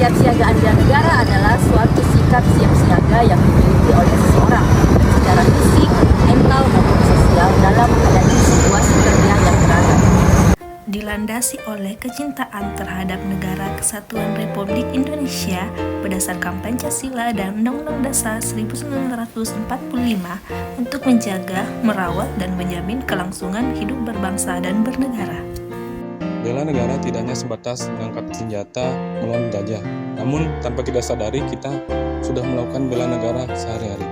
Kesiapsiagaan bela negara adalah suatu sikap siap siaga yang dimiliki oleh seseorang secara fisik, mental, maupun sosial dalam menghadapi situasi kerja yang beragam. Dilandasi oleh kecintaan terhadap Negara Kesatuan Republik Indonesia berdasarkan Pancasila dan Undang-Undang Dasar 1945 untuk menjaga, merawat, dan menjamin kelangsungan hidup berbangsa dan bernegara. Bela negara tidak hanya sebatas mengangkat senjata melawan penjajah, namun tanpa kita sadari kita sudah melakukan bela negara sehari-hari.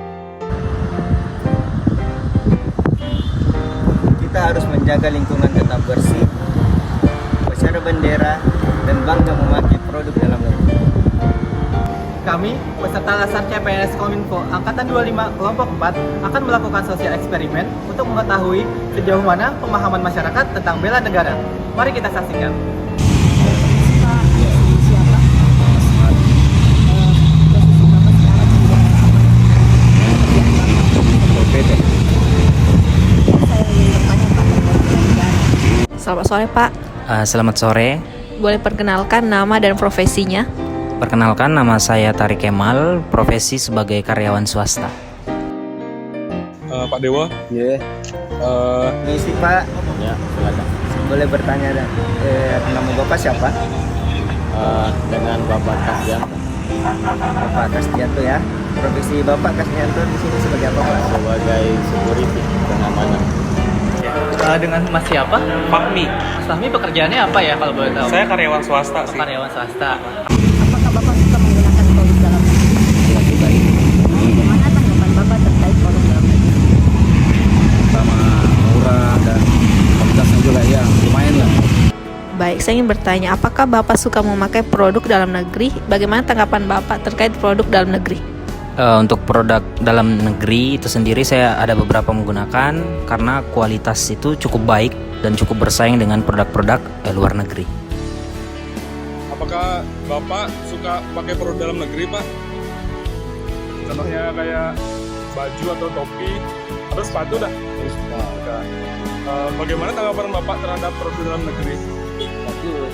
Kita harus menjaga lingkungan tetap bersih, upacara bendera, dan bangga memakai produk dalam negeri. Kami, peserta Laskar CPNS Kominfo Angkatan 25 Kelompok 4 akan melakukan sosial eksperimen untuk mengetahui sejauh mana pemahaman masyarakat tentang bela negara. Mari kita saksikan. Selamat sore Pak, Selamat sore. boleh perkenalkan nama dan profesinya? Perkenalkan, nama saya Tarik Kemal, profesi sebagai karyawan swasta. Pak Dewa, Iya. Misi Pak. Ya, silakan. Boleh bertanya dan nama Bapak siapa? Dengan Bapak Kasdian Bapak Kasdianto ya. Profesi Bapak Kasdianto di sini sebagai apa Pak? sebagai security pengamanan. Dengan Mas siapa? Fahmi, Mas Fahmi pekerjaannya apa ya kalau boleh tahu? saya karyawan swasta sih. Karyawan swasta. Apakah Bapak suka menggunakan produk dalam negeri? Bagaimana tanggapan Bapak terkait produk dalam negeri? Sama murah dan kualitasnya juga ya lumayan lah. Baik, saya ingin bertanya, apakah Bapak suka memakai produk dalam negeri? Bagaimana tanggapan Bapak terkait produk dalam negeri? Untuk produk dalam negeri itu sendiri saya ada beberapa menggunakan karena kualitas itu cukup baik dan cukup bersaing dengan produk-produk luar negeri. apakah Bapak suka pakai produk dalam negeri, Pak? Contohnya kayak baju atau topi atau sepatu dah. Suka. Bagaimana tanggapan Bapak terhadap produk dalam negeri? Bagus.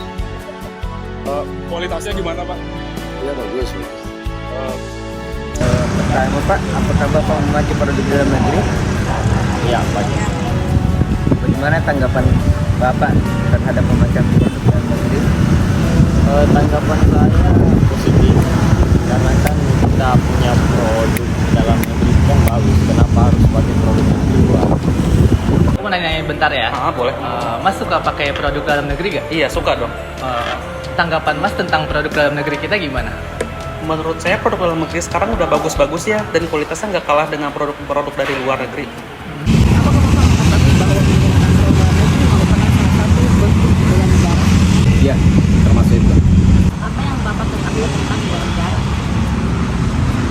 Kualitasnya gimana, Pak? Iya bagus. Pertanyaan Bapak, apakah Bapak memakai produk dalam negeri? Iya banyak. Bagaimana tanggapan Bapak terhadap pemakaian produk dalam negeri? Tanggapan saya positif karena kan kita punya produk dalam negeri kan bagus. Kenapa harus pakai produk yang di luar? Aku mau nanya bentar ya. Boleh. Mas suka pakai produk dalam negeri gak? Iya, suka dong. Tanggapan Mas tentang produk dalam negeri kita gimana? Menurut saya produk dalam negeri sekarang udah bagus-bagus ya, dan kualitasnya nggak kalah dengan produk-produk dari luar negeri. Iya, termasuk itu. Apa yang Bapak ketahui tentang bela negara?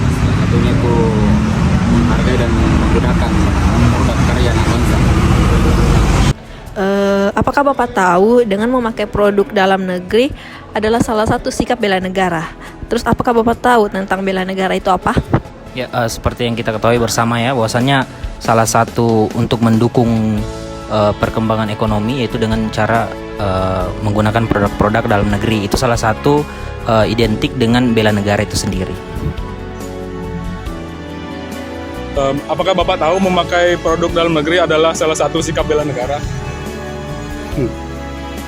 Salah satunya itu menghargai dan menggunakan produk karya anak bangsa. Apakah Bapak tahu dengan memakai produk dalam negeri adalah salah satu sikap bela negara? Terus apakah Bapak tahu tentang bela negara itu apa? Ya, seperti yang kita ketahui bersama ya, bahwasannya salah satu untuk mendukung perkembangan ekonomi yaitu dengan cara menggunakan produk-produk dalam negeri. Itu salah satu identik dengan bela negara itu sendiri. Apakah Bapak tahu memakai produk dalam negeri adalah salah satu sikap bela negara?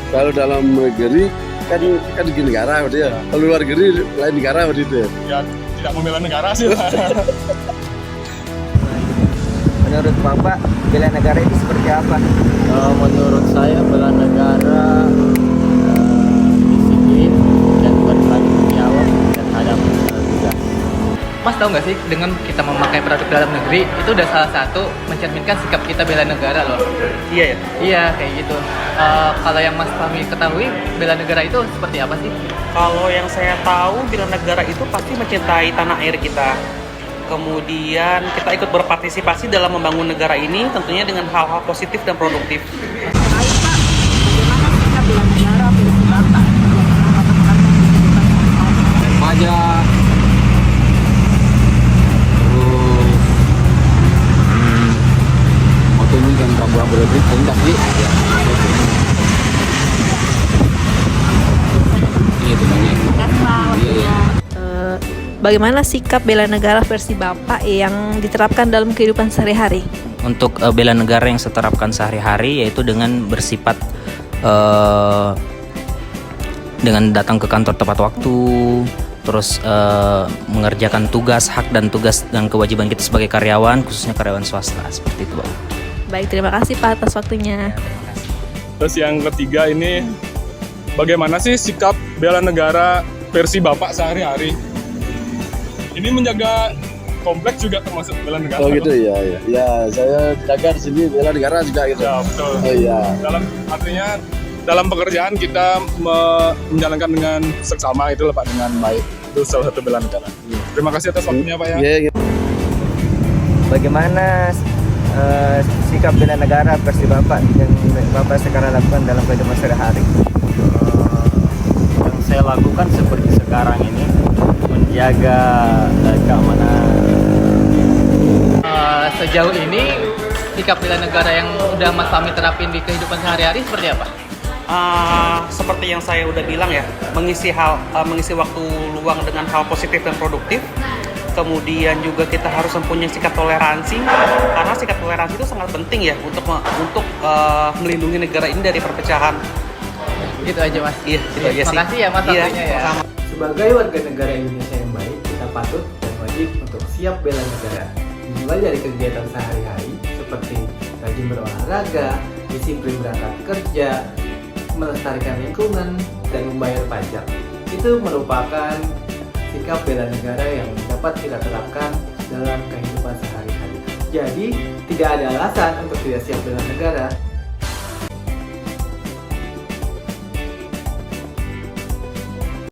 Kalau dalam negeri kan di negara berarti ya. Kalau luar negeri lain negara berarti itu ya. Ya, tidak membela negara sih, Pak. Menurut Bapak, bela negara itu seperti apa? Menurut saya bela negara disiplin dan bertanggung jawab terhadap tugas. Mas tahu nggak sih dengan kita memakai produk dalam negeri itu udah salah satu mencerminkan sikap kita bela negara loh. Iya ya. Iya kayak gitu. Kalau yang Mas Fahmi ketahui bela negara itu seperti apa sih? Kalau yang saya tahu, bela negara itu pasti mencintai tanah air kita. Kemudian kita ikut berpartisipasi dalam membangun negara ini tentunya dengan hal-hal positif dan produktif. Baik Pak, bagaimana sikap bela negara versi Bapak? Pajak, terus motonya kan rambu-rambu lebih tindak sih. Ini itu banyak. Bagaimana sikap bela negara versi Bapak yang diterapkan dalam kehidupan sehari-hari? Untuk bela negara yang saya terapkan sehari-hari yaitu dengan bersifat dengan datang ke kantor tepat waktu, terus mengerjakan tugas, hak dan tugas dan kewajiban kita sebagai karyawan, khususnya karyawan swasta, seperti itu, Pak. Baik, terima kasih Pak atas waktunya. Terus yang ketiga ini, bagaimana sih sikap bela negara versi Bapak sehari-hari? Ini menjaga kompleks juga termasuk bela negara. Oh gitu ya, ya. Ya, saya jaga di sini bela negara juga gitu. Ya, betul. Oh iya. Artinya dalam pekerjaan kita menjalankan dengan seksama itu Pak, dengan baik. Itu salah satu bela negara. Terima kasih atas waktunya Pak ya. Iya, Bagaimana sikap bela negara versi Bapak yang Bapak sekarang lakukan dalam kehidupan sehari-hari? Yang saya lakukan seperti sekarang ini menjaga keamanan. Sejauh ini sikap bela negara yang udah Mas Fahmi terapin di kehidupan sehari-hari seperti apa? Seperti yang saya udah bilang ya, mengisi waktu luang dengan hal positif dan produktif. Kemudian juga kita harus mempunyai sikap toleransi, karena sikap toleransi itu sangat penting ya untuk melindungi negara ini dari perpecahan. Gitu aja Mas. Iya, itu aja sih. Makasih ya Mas waktunya ya. sama. Sebagai warga negara Indonesia yang baik, kita patut dan wajib untuk siap bela negara. Dimulai dari kegiatan sehari-hari seperti rajin berolahraga, disiplin berangkat kerja, melestarikan lingkungan, dan membayar pajak. Itu merupakan sikap bela negara yang dapat kita terapkan dalam kehidupan sehari-hari. Jadi, tidak ada alasan untuk tidak siap bela negara.